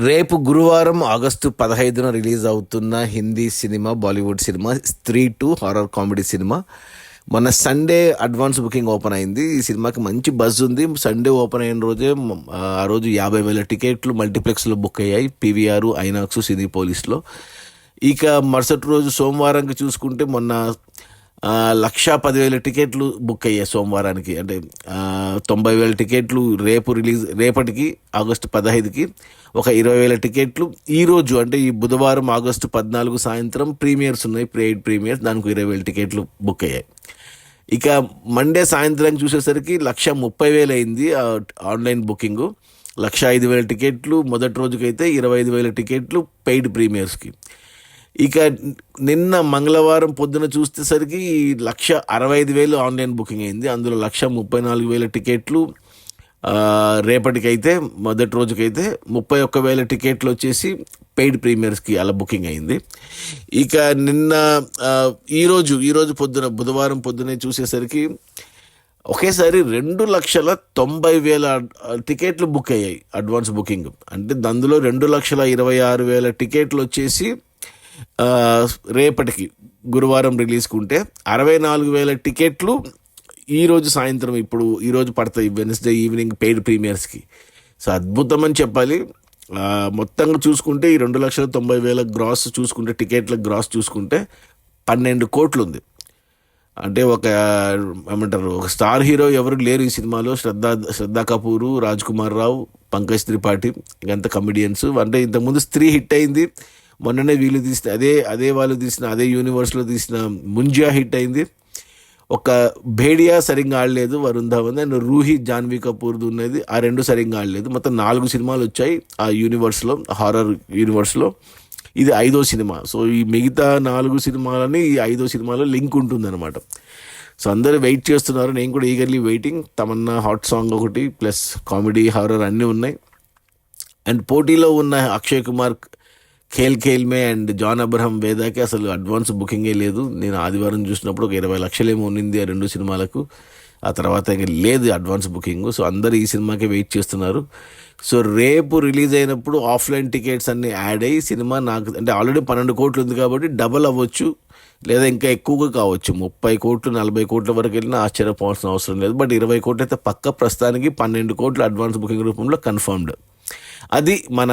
రేపు గురువారం August 15న release అవుతున్న హిందీ సినిమా, బాలీవుడ్ సినిమా 'స్త్రీ 2' హారర్ కామెడీ సినిమా. మొన్న సండే అడ్వాన్స్ బుకింగ్ ఓపెన్ అయింది. ఈ సినిమాకి మంచి బజ్ ఉంది. సండే ఓపెన్ అయిన రోజే ఆ రోజు 50,000 టికెట్లు మల్టీప్లెక్స్లో బుక్ అయ్యాయి, పీవీఆర్, ఐనాక్స్, సినీపోలిస్లో. ఇక మరుసటి రోజు సోమవారంకి చూసుకుంటే మొన్న 1,10,000 టికెట్లు బుక్ అయ్యాయి సోమవారానికి. అంటే 90,000 టికెట్లు రేపటికి ఆగస్టు 15కి, ఒక 20,000 టికెట్లు ఈరోజు అంటే ఈ బుధవారం ఆగస్టు 14 సాయంత్రం ప్రీమియర్స్ ఉన్నాయి, పెయిడ్ ప్రీమియర్స్, దానికి 20,000 టికెట్లు బుక్ అయ్యాయి. ఇక మండే సాయంత్రానికి చూసేసరికి 1,30,000 అయింది ఆన్లైన్ బుకింగు. 1,05,000 టికెట్లు మొదటి రోజుకైతే, 25,000 టికెట్లు పెయిడ్ ప్రీమియర్స్కి. ఇక నిన్న మంగళవారం పొద్దున చూసేసరికి 1,65,000 ఆన్లైన్ బుకింగ్ అయింది. అందులో 1,34,000 టికెట్లు రేపటికైతే, మొదటి రోజుకైతే 31,000 టికెట్లు వచ్చేసి పెయిడ్ ప్రీమియర్స్కి అలా బుకింగ్ అయింది. ఇక నిన్న ఈరోజు పొద్దున, బుధవారం పొద్దునే చూసేసరికి ఒకేసారి 2,90,000 టికెట్లు బుక్ అయ్యాయి అడ్వాన్స్ బుకింగ్. అంటే అందులో 2,26,000 టికెట్లు వచ్చేసి రేపటికి గురువారం రిలీజ్కుంటే, 64,000 టికెట్లు ఈరోజు సాయంత్రం, ఈరోజు పడతాయి వెన్స్డే ఈవినింగ్ పెయిడ్ ప్రీమియర్స్కి. సో అద్భుతం అని చెప్పాలి. మొత్తంగా చూసుకుంటే ఈ 2,90,000 గ్రాస్ చూసుకుంటే, టికెట్ల గ్రాస్ చూసుకుంటే 12 కోట్లు ఉంది. అంటే ఒక స్టార్ హీరో ఎవరు లేరు ఈ సినిమాలో. శ్రద్ధా కపూరు, రాజ్ కుమార్ రావు, పంకజ్ త్రిపాఠి, ఇంకంతా కమెడియన్స్. అంటే ఇంతకుముందు 'స్త్రీ' హిట్ అయింది. మొన్ననే వీళ్ళు తీసిన వాళ్ళు తీసిన అదే యూనివర్స్లో తీసిన 'ముంజియా' హిట్ అయింది. ఒక 'భేడియా' సరిగ్గా ఆడలేదు వరుణ్ ధవన్, అండ్ 'రూహి', జాన్వీ కపూర్ది ఉన్నది, ఆ 2 సరిగ్గా ఆడలేదు. మొత్తం 4 సినిమాలు వచ్చాయి ఆ యూనివర్స్లో, హారర్ యూనివర్స్లో. ఇది 5వ సినిమా. సో ఈ మిగతా 4 సినిమాలని ఈ 5వ సినిమాలో లింక్ ఉంటుందన్నమాట. సో అందరూ వెయిట్ చేస్తున్నారు, నేను కూడా eagerly waiting. Tamannaah hot song ఒకటి, ప్లస్ కామెడీ, హారర్ అన్నీ ఉన్నాయి. అండ్ పోటీలో ఉన్న అక్షయ్ కుమార్ ఖేల్ మే అండ్ జాన్ అబ్రహం వేదాకి అసలు అడ్వాన్స్ బుకింగే లేదు. నేను ఆదివారం చూసినప్పుడు ఒక 20 లక్షలు ఏమో ఉన్నింది ఆ 2 సినిమాలకు. ఆ తర్వాత ఇంకా లేదు అడ్వాన్స్ బుకింగ్. సో అందరూ ఈ సినిమాకే వెయిట్ చేస్తున్నారు. సో రేపు రిలీజ్ అయినప్పుడు ఆఫ్లైన్ టికెట్స్ అన్నీ యాడ్ అయ్యి సినిమా, నాకు అంటే ఆల్రెడీ 12 కోట్లు ఉంది కాబట్టి డబల్ అవ్వచ్చు, లేదా ఇంకా ఎక్కువగా కావచ్చు. 30 కోట్లు, 40 కోట్ల వరకు వెళ్ళినా ఆశ్చర్యపోవాల్సిన అవసరం లేదు. బట్ 20 కోట్లు అయితే పక్క, ప్రస్తుతానికి 12 కోట్లు అడ్వాన్స్ బుకింగ్ రూపంలో కన్ఫర్మ్డ్. అది మన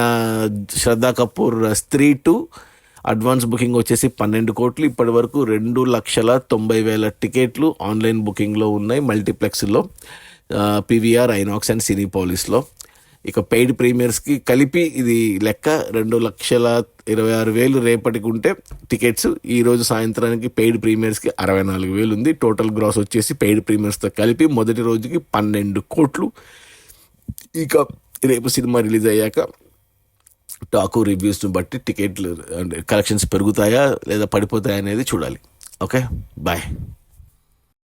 శ్రద్ధా కపూర్ 'స్త్రీ 2' అడ్వాన్స్ బుకింగ్ వచ్చేసి 12 కోట్లు. ఇప్పటి వరకు 2,90,000 టికెట్లు ఆన్లైన్ బుకింగ్లో ఉన్నాయి మల్టీప్లెక్స్లో, పీవీఆర్, ఐనాక్స్ అండ్ సినీపోలిస్లో. ఇక పెయిడ్ ప్రీమియర్స్కి కలిపి ఇది లెక్క 2,26,000 రేపటికి ఉంటే టికెట్స్. ఈరోజు సాయంత్రానికి పెయిడ్ ప్రీమియర్స్కి 64,000 ఉంది. టోటల్ గ్రాస్ వచ్చేసి పెయిడ్ ప్రీమియర్స్తో కలిపి మొదటి రోజుకి 12 కోట్లు. ఇక రేపు సినిమా రిలీజ్ అయ్యాక టాకు, రివ్యూస్ని బట్టి టికెట్లు కలెక్షన్స్ పెరుగుతాయా లేదా పడిపోతాయా అనేది చూడాలి. Okay, bye.